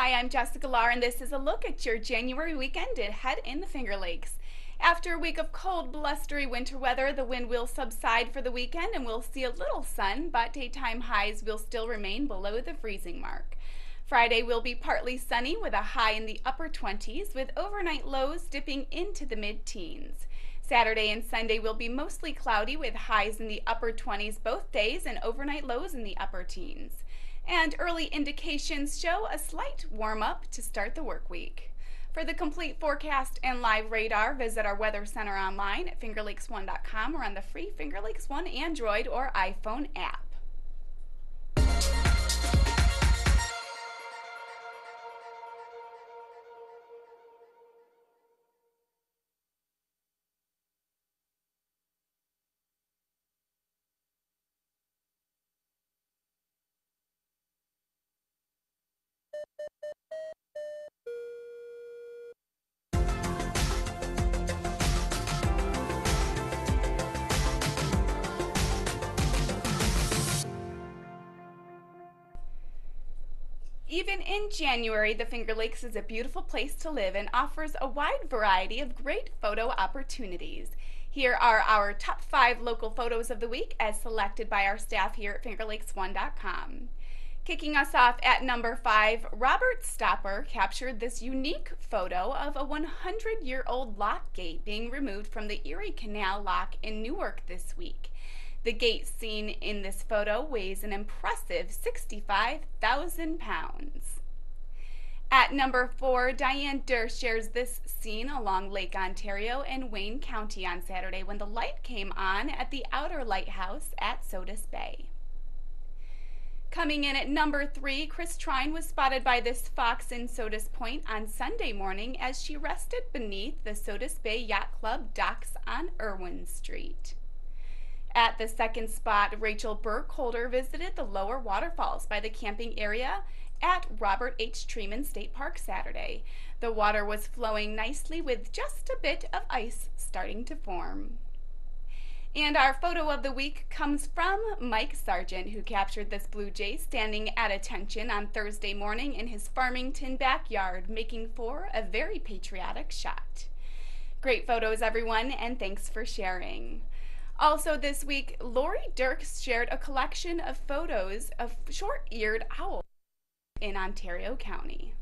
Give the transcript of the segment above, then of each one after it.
Hi, I'm Jessica Lahr, and this is a look at your January weekend ahead in the Finger Lakes. After a week of cold, blustery winter weather, the wind will subside for the weekend and we'll see a little sun, but daytime highs will still remain below the freezing mark. Friday will be partly sunny with a high in the upper 20s, with overnight lows dipping into the mid-teens. Saturday and Sunday will be mostly cloudy with highs in the upper 20s both days and overnight lows in the upper teens. And early indications show a slight warm-up to start the work week. For the complete forecast and live radar, visit our Weather Center online at fingerlakes1.com or on the free Finger Lakes One Android or iPhone app. Even in January, the Finger Lakes is a beautiful place to live and offers a wide variety of great photo opportunities. Here are our top 5 local photos of the week as selected by our staff here at fingerlakes1.com. Kicking us off at number 5, Robert Stopper captured this unique photo of a 100-year-old lock gate being removed from the Erie Canal lock in Newark this week. The gate seen in this photo weighs an impressive 65,000 pounds. At number 4, Diane Durr shares this scene along Lake Ontario in Wayne County on Saturday when the light came on at the outer lighthouse at Sodus Bay. Coming in at number 3, Chris Trine was spotted by this fox in Sodus Point on Sunday morning as she rested beneath the Sodus Bay Yacht Club docks on Irwin Street. At the second spot, Rachel Burkholder visited the lower waterfalls by the camping area at Robert H. Treman State Park Saturday. The water was flowing nicely with just a bit of ice starting to form. And our photo of the week comes from Mike Sargent, who captured this blue jay standing at attention on Thursday morning in his Farmington backyard, making for a very patriotic shot. Great photos, everyone, and thanks for sharing. Also this week, Lori Dirks shared a collection of photos of short-eared owls in Ontario County.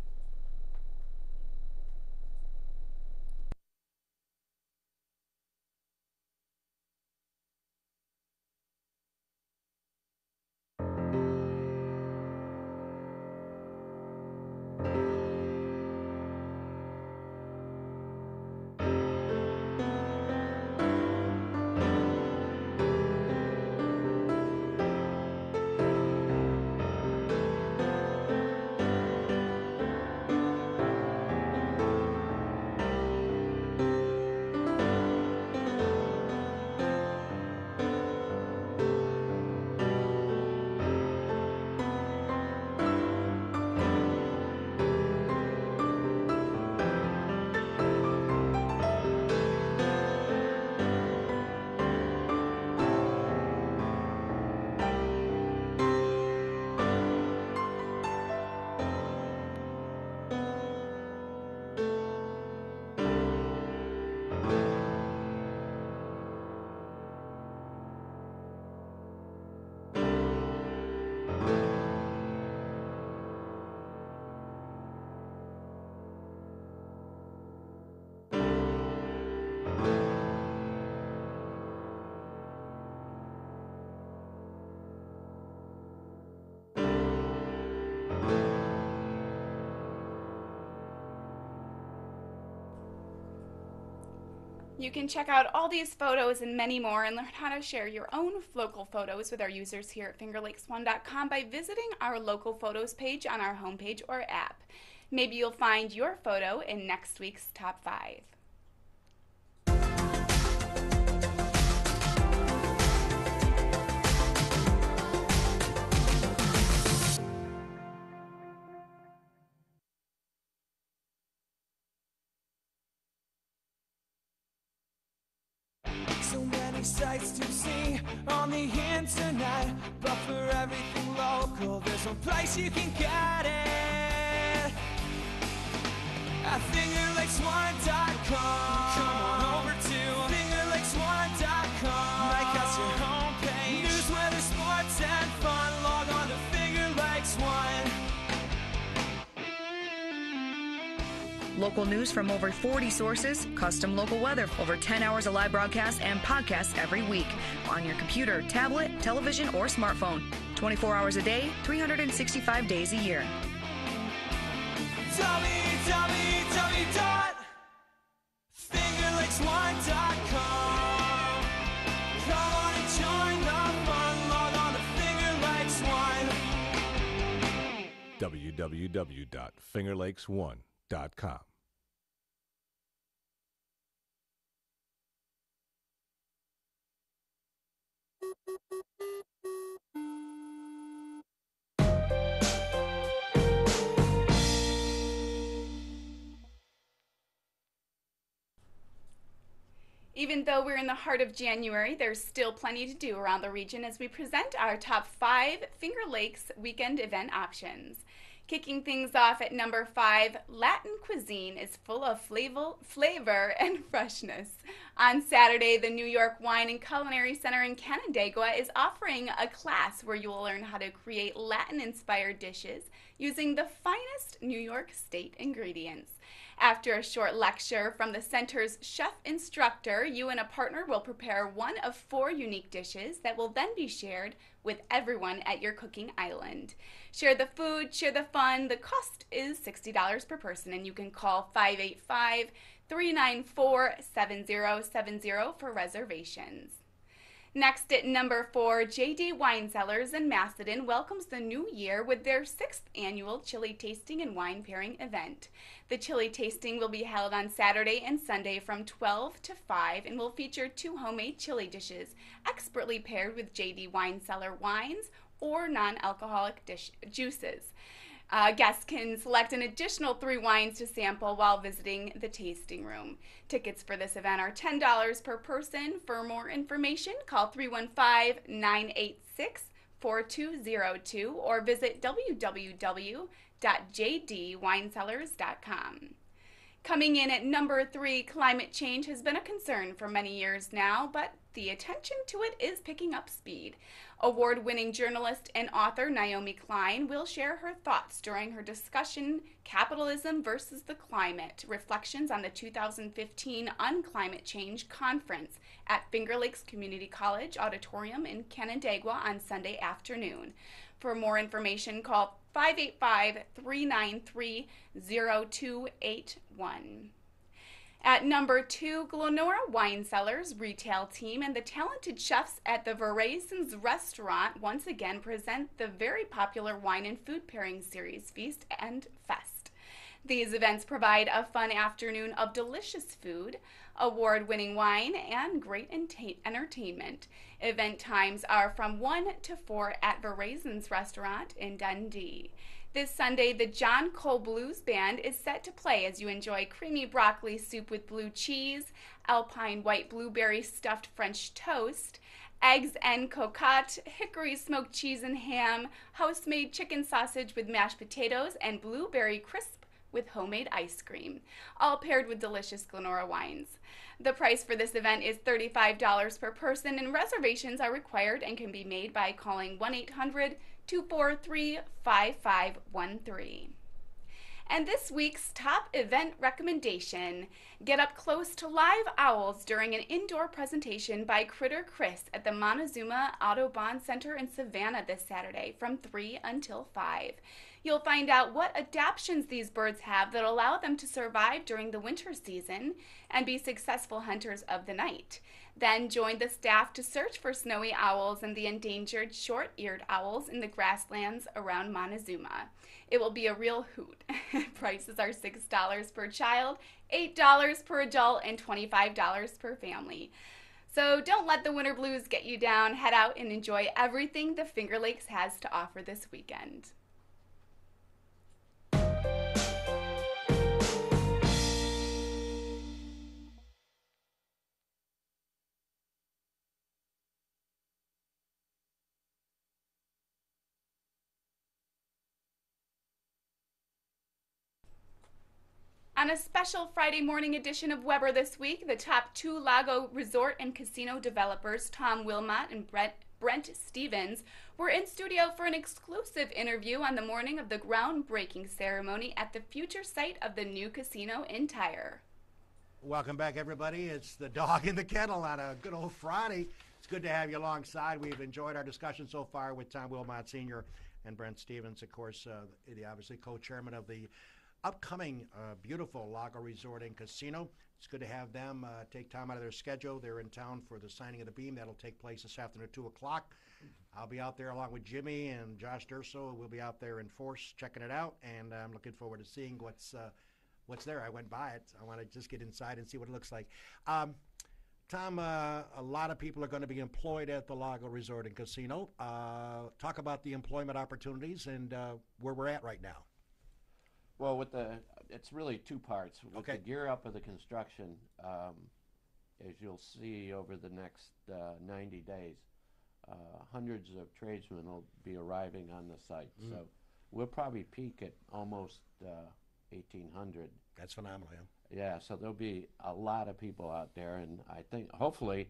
You can check out all these photos and many more and learn how to share your own local photos with our users here at fingerlakes1.com by visiting our local photos page on our homepage or app. Maybe you'll find your photo in next week's top 5. So many sights to see on the internet, but for everything local, there's one place you can get it. Local news from over 40 sources, custom local weather, over 10 hours of live broadcasts and podcasts every week on your computer, tablet, television, or smartphone. 24 hours a day, 365 days a year. www.fingerlakes1.com. Come on and join the fun. Log on to Finger Lakes One. www.fingerlakes1.com. Even though we're in the heart of January, there's still plenty to do around the region as we present our top 5 Finger Lakes weekend event options. Kicking things off at number 5, Latin cuisine is full of flavor and freshness. On Saturday, the New York Wine and Culinary Center in Canandaigua is offering a class where you will learn how to create Latin-inspired dishes using the finest New York State ingredients. After a short lecture from the center's chef instructor, you and a partner will prepare one of 4 unique dishes that will then be shared with everyone at your cooking island. Share the food, share the fun. The cost is $60 per person, and you can call 585-394-7070 for reservations. Next at number 4, J.D. Wine Cellars in Macedon welcomes the new year with their 6th annual chili tasting and wine pairing event. The chili tasting will be held on Saturday and Sunday from 12 to 5 and will feature 2 homemade chili dishes expertly paired with J.D. Wine Cellar wines or non-alcoholic juices. Guests can select an additional 3 wines to sample while visiting the tasting room. Tickets for this event are $10 per person. For more information, call 315-986-4202 or visit www.jdwinecellars.com. Coming in at number 3, climate change has been a concern for many years now, but the attention to it is picking up speed. Award-winning journalist and author Naomi Klein will share her thoughts during her discussion, Capitalism versus the Climate, Reflections on the 2015 Unclimate Change Conference at Finger Lakes Community College Auditorium in Canandaigua on Sunday afternoon. For more information, call 585-393-0281. At number 2, Glonora Wine Cellars retail team and the talented chefs at the Voraisons restaurant once again present the very popular wine and food pairing series Feast and Fest. These events provide a fun afternoon of delicious food, award-winning wine, and great entertainment. Event times are from 1 to 4 at Voraisons restaurant in Dundee. This Sunday, the John Cole Blues Band is set to play as you enjoy creamy broccoli soup with blue cheese, alpine white blueberry stuffed French toast, eggs en cocotte, hickory smoked cheese and ham, house-made chicken sausage with mashed potatoes, and blueberry crisp with homemade ice cream, all paired with delicious Glonora wines. The price for this event is $35 per person, and reservations are required and can be made by calling 1-800-243-5513. And this week's top event recommendation, get up close to live owls during an indoor presentation by Critter Chris at the Montezuma Audubon Center in Savannah this Saturday from 3 until 5. You'll find out what adaptations these birds have that allow them to survive during the winter season and be successful hunters of the night. Then join the staff to search for snowy owls and the endangered short-eared owls in the grasslands around Montezuma. It will be a real hoot. Prices are $6 per child, $8 per adult, and $25 per family. So don't let the winter blues get you down. Head out and enjoy everything the Finger Lakes has to offer this weekend. On a special Friday morning edition of Weber this week, the top 2 Lago resort and casino developers, Tom Wilmot and Brent Brent Stevens, were in studio for an exclusive interview on the morning of the groundbreaking ceremony at the future site of the new casino in Tyre. Welcome back, everybody. It's the dog in the kennel on a good old Friday. It's good to have you alongside. We've enjoyed our discussion so far with Tom Wilmot Sr. and Brent Stevens, of course, the obviously co-chairman of the upcoming beautiful Lago Resort and Casino. It's good to have them take time out of their schedule. They're in town for the signing of the beam. That'll take place this afternoon at 2 o'clock. I'll be out there along with Jimmy and Josh Durso. We'll be out there in force checking it out, and I'm looking forward to seeing what's there. I went by it. I want to just get inside and see what it looks like. Tom, a lot of people are going to be employed at the Lago Resort and Casino. Talk about the employment opportunities and where we're at right now. Well, it's really two parts. With the gear up of the construction, as you'll see over the next 90 days, hundreds of tradesmen will be arriving on the site. So we'll probably peak at almost 1,800. That's phenomenal, yeah. Yeah, so there'll be a lot of people out there, and I think hopefully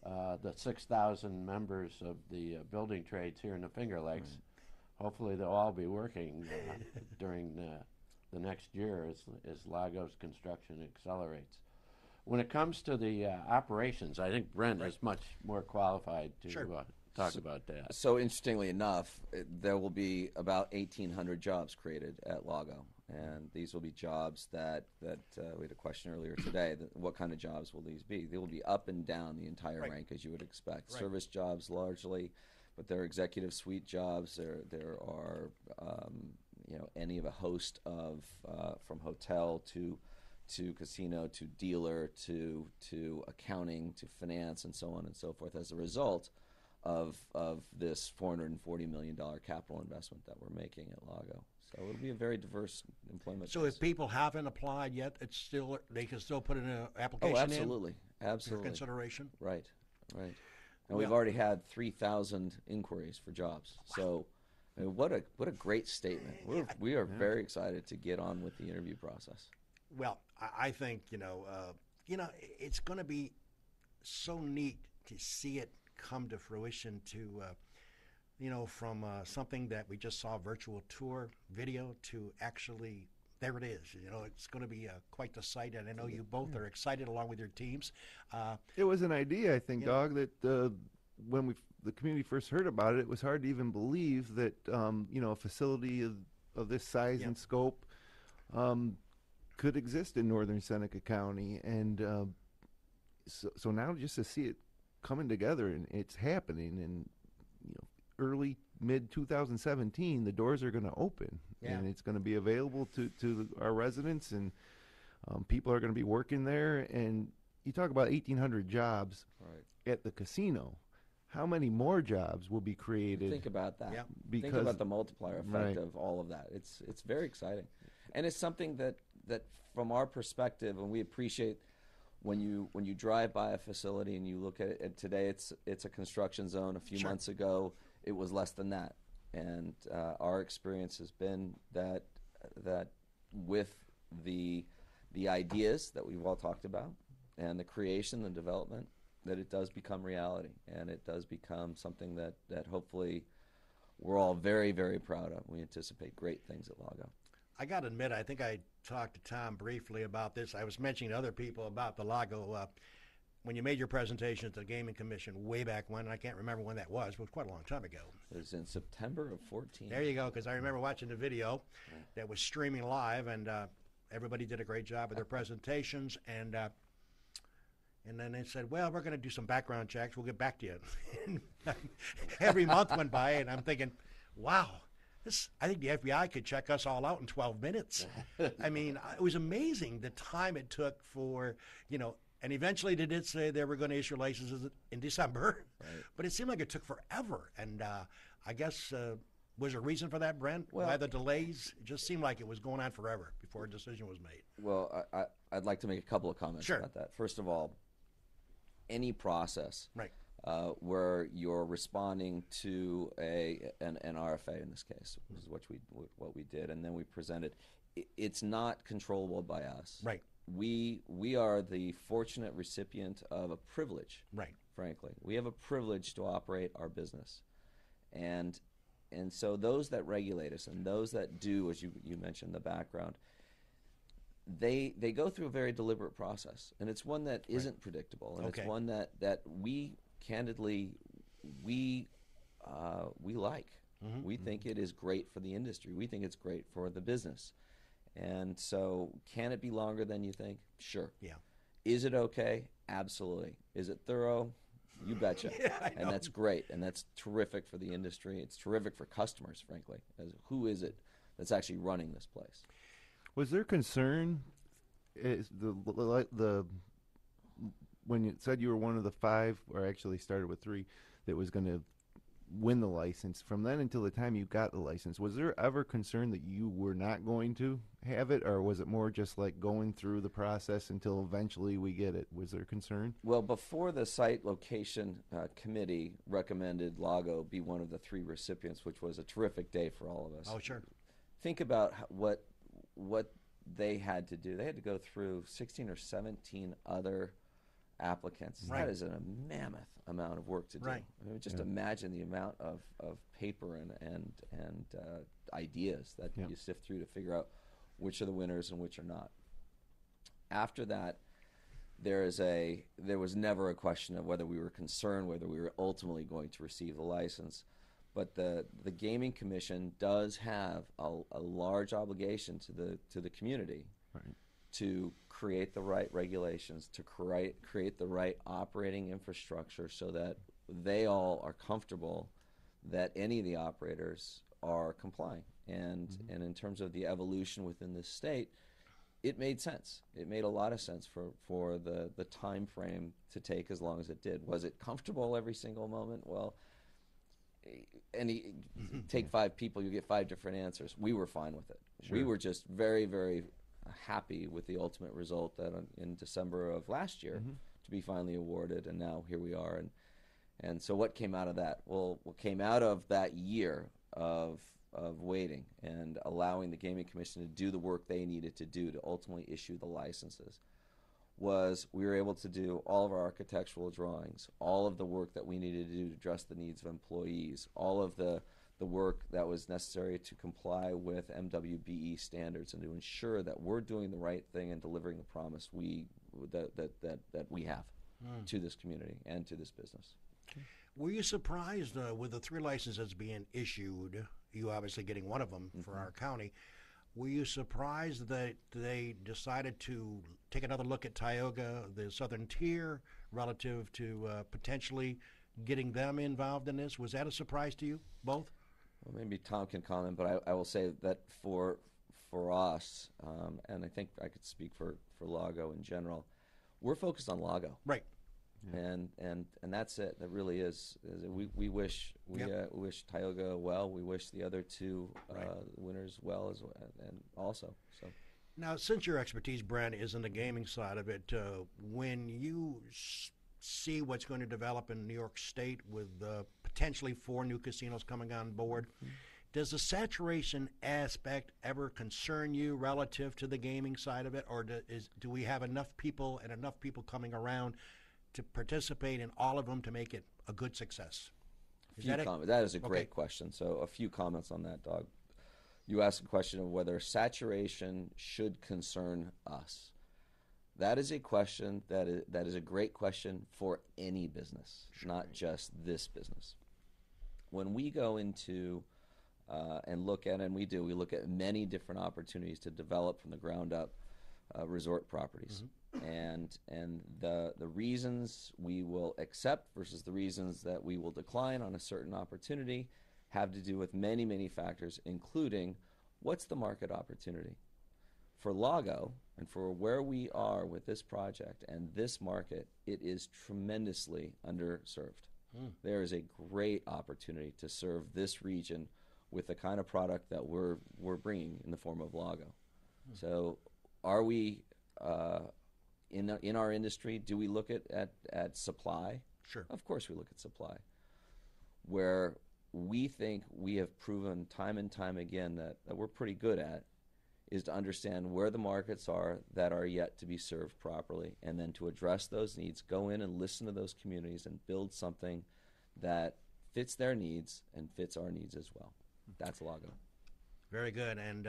the 6,000 members of the building trades here in the Finger Lakes, hopefully they'll all be working during the next year as Lago's construction accelerates. When it comes to the operations, I think Brent is much more qualified to talk about that. So interestingly enough, there will be about 1,800 jobs created at Lago. And these will be jobs that we had a question earlier today. What kind of jobs will these be? They will be up and down the entire rank, as you would expect. Service jobs largely, but there are executive suite jobs. There are any of a host of from hotel to casino to dealer to accounting to finance and so on and so forth as a result of this $440 million capital investment that we're making at Lago. So it'll be a very diverse employment. So if people haven't applied yet, they can still put in an application. Oh, absolutely, absolutely. For consideration. Right. And we've already had 3,000 inquiries for jobs. Wow. So, I mean, what a great statement. We are very excited to get on with the interview process. Well, I think it's going to be so neat to see it come to fruition. From something that we just saw virtual tour video to actually, there it is. It's going to be quite the sight, and I know you both are excited along with your teams. It was an idea, I think, Dog, that when the community first heard about it, it was hard to even believe that, a facility of this size and scope could exist in northern Seneca County. And so now just to see it coming together, and it's happening, and early mid 2017 the doors are going to open and it's going to be available to our residents, and people are going to be working there. And you talk about 1,800 jobs at the casino. How many more jobs will be created? Think about that. Because, think about the multiplier effect of all of that. It's very exciting, and it's something that from our perspective, and we appreciate when you drive by a facility and you look at it. And today it's a construction zone. A few months ago it was less than that, and our experience has been that with the ideas that we've all talked about and the creation, the development, that it does become reality, and it does become something that hopefully we're all very, very proud of. We anticipate great things at Lago. I got to admit, I think I talked to Tom briefly about this. I was mentioning to other people about the Lago when you made your presentation at the Gaming Commission way back when, and I can't remember when that was, but it was quite a long time ago. It was in September of 14. There you go, because I remember watching the video that was streaming live, and everybody did a great job with their presentations, and then they said, well, we're going to do some background checks. We'll get back to you. And every month went by, and I'm thinking, wow, I think the FBI could check us all out in 12 minutes. I mean, it was amazing the time it took for, and eventually they did say they were going to issue licenses in December, but it seemed like it took forever. And I guess, was there a reason for that, Brent? Why the delays? It just seemed like it was going on forever before a decision was made. Well, I'd like to make a couple of comments about that. First of all, any process where you're responding to an RFA in this case, which is what we did, and then we presented, it's not controllable by us. Right. We are the fortunate recipient of a privilege frankly. We have a privilege to operate our business. And so those that regulate us and those that do, as you mentioned, the background, they go through a very deliberate process. And it's one that isn't predictable. And it's one that we, candidly, we like. We think it is great for the industry. We think it's great for the business. And so can it be longer than you think? Sure. Yeah. Is it okay? Absolutely. Is it thorough? You betcha. And that's great. And that's terrific for the industry. It's terrific for customers, frankly. As who is it that's actually running this place? Was there concern when you said you were one of the 5, or actually started with 3, that was going to win the license, from then until the time you got the license, was there ever concern that you were not going to have it, or was it more just like going through the process until eventually we get it? Was there concern? Well, before the site location committee recommended Lago be one of the 3 recipients, which was a terrific day for all of us. Oh, sure. Think about what they had to do. They had to go through 16 or 17 other applicants. Right. That is a mammoth amount of work to do. Right. I mean, just imagine the amount of paper and ideas that you sift through to figure out which are the winners and which are not. After that, there was never a question of whether we were concerned whether we were ultimately going to receive the license. But the Gaming Commission does have a large obligation to the community to create the right regulations, to create the right operating infrastructure so that they all are comfortable that any of the operators are complying. And in terms of the evolution within this state, it made sense. It made a lot of sense for the time frame to take as long as it did. Was it comfortable every single moment? Well, take 5 people, you get 5 different answers. We were fine with it. Sure. We were just very, very happy with the ultimate result that in December of last year to be finally awarded, and now here we are. And so what came out of that? Well, what came out of that year of waiting and allowing the Gaming Commission to do the work they needed to do to ultimately issue the licenses was we were able to do all of our architectural drawings, all of the work that we needed to do to address the needs of employees, all of the work that was necessary to comply with MWBE standards and to ensure that we're doing the right thing and delivering the promise that we have to this community and to this business. Were you surprised with the 3 licenses being issued, you obviously getting one of them for our county, were you surprised that they decided to take another look at Tioga, the southern tier, relative to potentially getting them involved in this? Was that a surprise to you, both? Well, maybe Tom can comment, but I will say that for us, and I think I could speak for Lago in general, we're focused on Lago. Right. Yeah. And that's it. That really is we wish Tioga well. We wish the other 2 winners well and also. So now, since your expertise, Brent, is in the gaming side of it, when you see what's going to develop in New York State with potentially 4 new casinos coming on board, does the saturation aspect ever concern you relative to the gaming side of it, or do we have enough people and enough people coming around to participate in all of them to make it a good success? That is a great question. So a few comments on that, Doug. You asked a question of whether saturation should concern us. That is a question that is a great question for any business, not just this business. When we go into and look at, and we look at many different opportunities to develop from the ground up resort properties. And the reasons we will accept versus the reasons that we will decline on a certain opportunity have to do with many, many factors, including what's the market opportunity. For Lago, and for where we are with this project and this market, it is tremendously underserved. There is a great opportunity to serve this region with the kind of product that we're bringing in the form of Lago. So are we... in our industry, do we look at supply? Sure. Of course we look at supply. Where we think we have proven time and time again that we're pretty good at is to understand where the markets are that are yet to be served properly, and then to address those needs, go in and listen to those communities and build something that fits their needs and fits our needs as well. That's Lago. Very good. And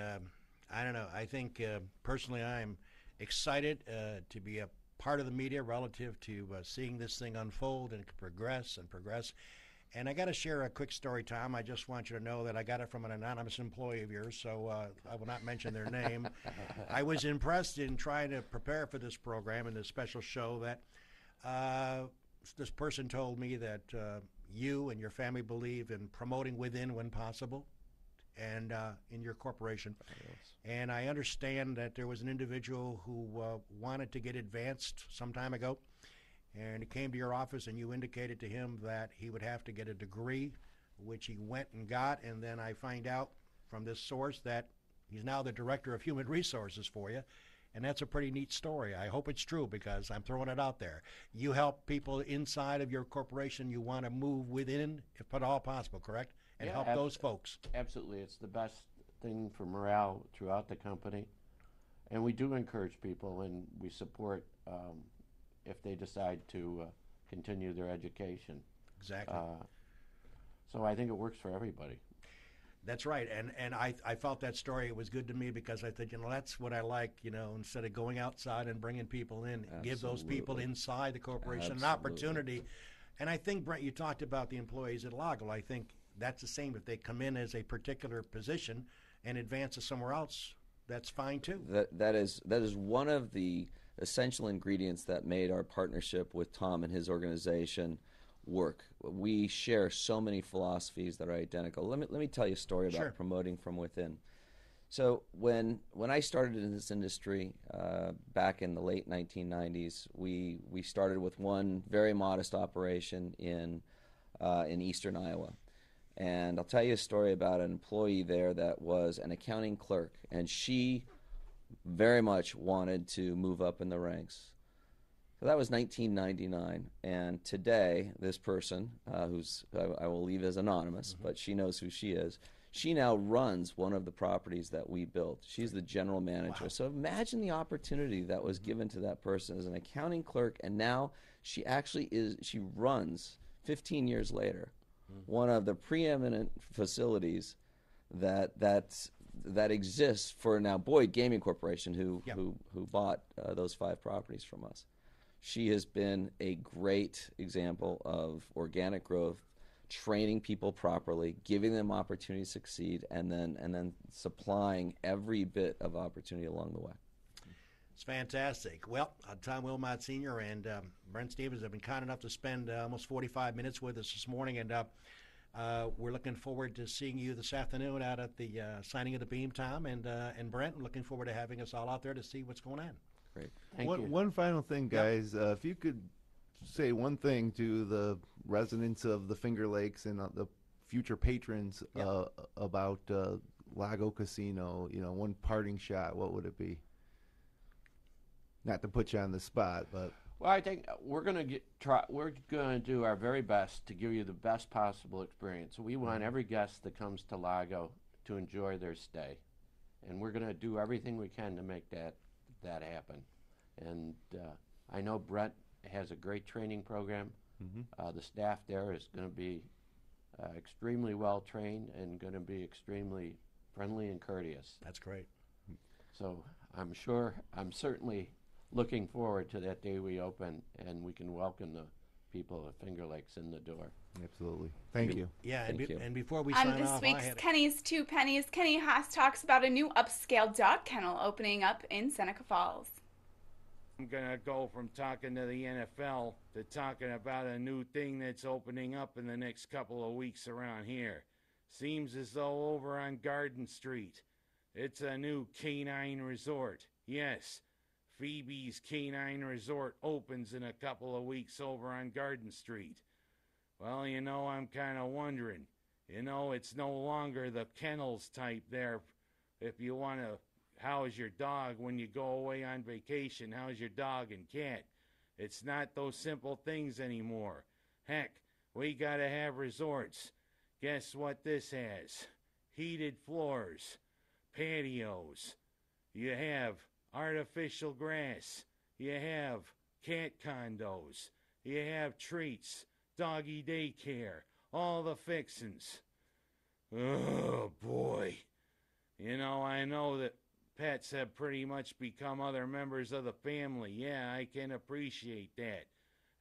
I don't know. I think personally I'm excited to be a part of the media relative to seeing this thing unfold and progress and progress. And I got to share a quick story, Tom. I just want you to know that I got it from an anonymous employee of yours, so I will not mention their name. I was impressed in trying to prepare for this program and this special show that this person told me that you and your family believe in promoting within when possible and in your corporation. And I understand that there was an individual who wanted to get advanced some time ago, and he came to your office and you indicated to him that he would have to get a degree, which he went and got, and then I find out from this source that he's now the director of human resources for you, and that's a pretty neat story. I hope it's true because I'm throwing it out there. You help people inside of your corporation. You want to move within, if at all possible, correct? And Yeah, help those folks. Absolutely. It's the best thing for morale throughout the company. And we do encourage people, and we support if they decide to continue their education. Exactly. So I think it works for everybody. That's right, and I felt that story. It was good to me because I think, that's what I like, instead of going outside and bringing people in, give those people inside the corporation an opportunity. And I think, Brent, you talked about the employees at Lago. I think that's the same. If they come in as a particular position and advance to somewhere else, that's fine too. That is one of the essential ingredients that made our partnership with Tom and his organization work. We share so many philosophies that are identical. Let me tell you a story about promoting from within. So when I started in this industry back in the late 1990s, we started with one very modest operation in eastern Iowa. And I'll tell you a story about an employee there that was an accounting clerk, and she very much wanted to move up in the ranks. So that was 1999, and today this person, who's I will leave as anonymous, but she knows who she is. She now runs one of the properties that we built. She's the general manager. Wow. So imagine the opportunity that was given to that person as an accounting clerk, and now she runs 15 years later one of the preeminent facilities that exists for now Boyd Gaming Corporation, who bought those 5 properties from us. She has been a great example of organic growth, training people properly, giving them opportunity to succeed, and then supplying every bit of opportunity along the way. It's fantastic. Well, Tom Wilmot Sr. and Brent Stevens have been kind enough to spend almost 45 minutes with us this morning, and we're looking forward to seeing you this afternoon out at the signing of the beam, Tom, and Brent. Looking forward to having us all out there to see what's going on. Great. Thank you. One final thing, guys. If you could say one thing to the residents of the Finger Lakes and the future patrons about Lago Casino, one parting shot, what would it be? Not to put you on the spot, but well, I think we're going to do our very best to give you the best possible experience. We want every guest that comes to Lago to enjoy their stay, and we're going to do everything we can to make that happen. And I know Brent has a great training program. The staff there is going to be extremely well trained and going to be extremely friendly and courteous. That's great. So I'm certainly looking forward to that day we open and we can welcome the people of Finger Lakes in the door. Absolutely. Thank you. Yeah, Thank you. And before we On sign this off, week's Kenny's Two Pennies, Kenny Haas talks about a new upscale dog kennel opening up in Seneca Falls. I'm going to go from talking to the NFL to talking about a new thing that's opening up in the next couple of weeks around here. Seems as though over on Garden Street, it's a new canine resort. Yes, Phoebe's Canine Resort opens in a couple of weeks over on Garden Street. Well, I'm kind of wondering. It's no longer the kennels type there. If you want to house your dog when you go away on vacation, house your dog and cat. It's not those simple things anymore. Heck, we got to have resorts. Guess what this has? Heated floors, patios, You have artificial grass. You have cat condos. You have treats, doggy daycare, all the fixins'. Oh, boy. You know, I know that pets have pretty much become other members of the family. Yeah, I can appreciate that.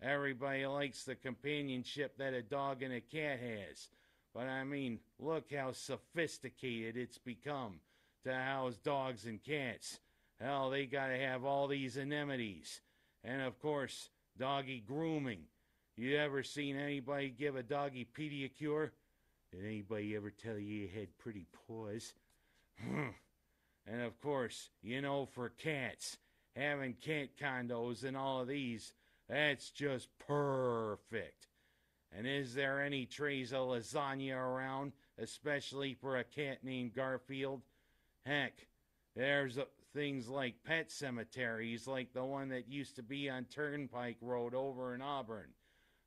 Everybody likes the companionship that a dog and a cat has. But I mean, look how sophisticated it's become to house dogs and cats. Hell, they gotta have all these amenities. And of course, doggy grooming. You ever seen anybody give a doggy pedicure? Did anybody ever tell you you had pretty paws? And of course, you know, for cats, having cat condos and all of these, that's just perfect. And is there any trays of lasagna around, especially for a cat named Garfield? Heck, there's things like pet cemeteries, like the one that used to be on Turnpike Road over in Auburn.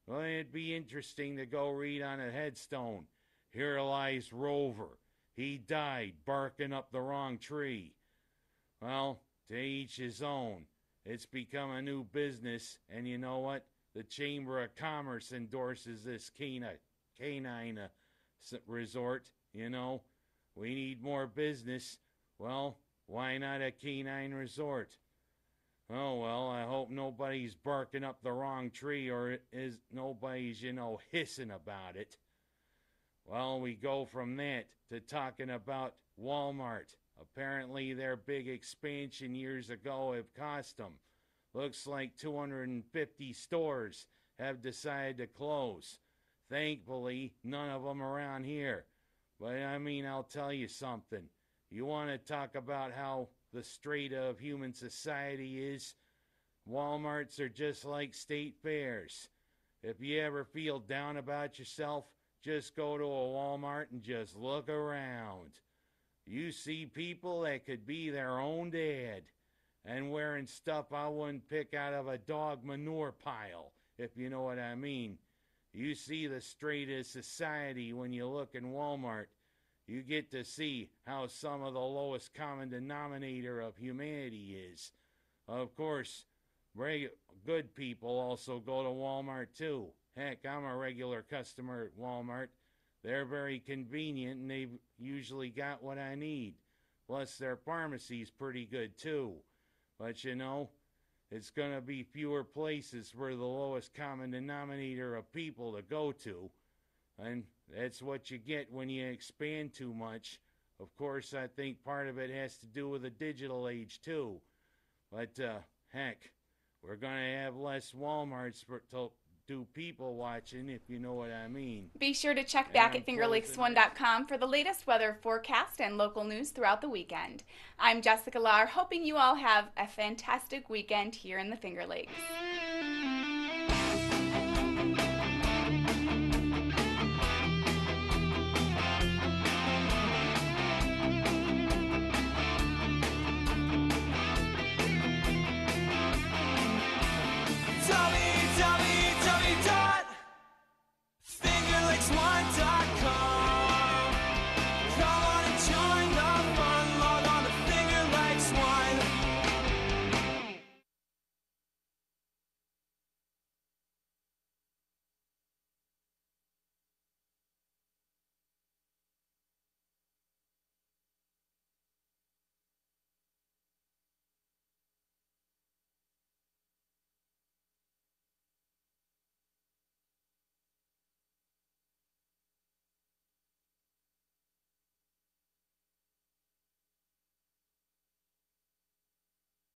Well, it'd be interesting to go read on a headstone, "Here lies Rover. He died barking up the wrong tree." Well, to each his own. It's become a new business, and you know what? The Chamber of Commerce endorses this canine resort, you know. We need more business. Well, why not a canine resort? Oh, well, I hope nobody's barking up the wrong tree or is nobody's, you know, hissing about it. Well, we go from that to talking about Walmart. Apparently their big expansion years ago have cost them. Looks like 250 stores have decided to close. Thankfully, none of them around here. But I mean, I'll tell you something. You want to talk about how the state of human society is? Walmarts are just like state fairs. If you ever feel down about yourself, just go to a Walmart and just look around. You see people that could be their own dad and wearing stuff I wouldn't pick out of a dog manure pile, if you know what I mean. You see the state of society when you look in Walmart. You get to see how some of the lowest common denominator of humanity is. Of course, good people also go to Walmart too. Heck, I'm a regular customer at Walmart. They're very convenient and they've usually got what I need. Plus their pharmacy's pretty good too. But you know, it's going to be fewer places for the lowest common denominator of people to go to. And that's what you get when you expand too much. Of course, I think part of it has to do with the digital age too. But heck, we're going to have less Walmarts to do people watching, if you know what I mean. Be sure to check back at FingerLakes1.com for the latest weather forecast and local news throughout the weekend. I'm Jessica Lahr, hoping you all have a fantastic weekend here in the Finger Lakes.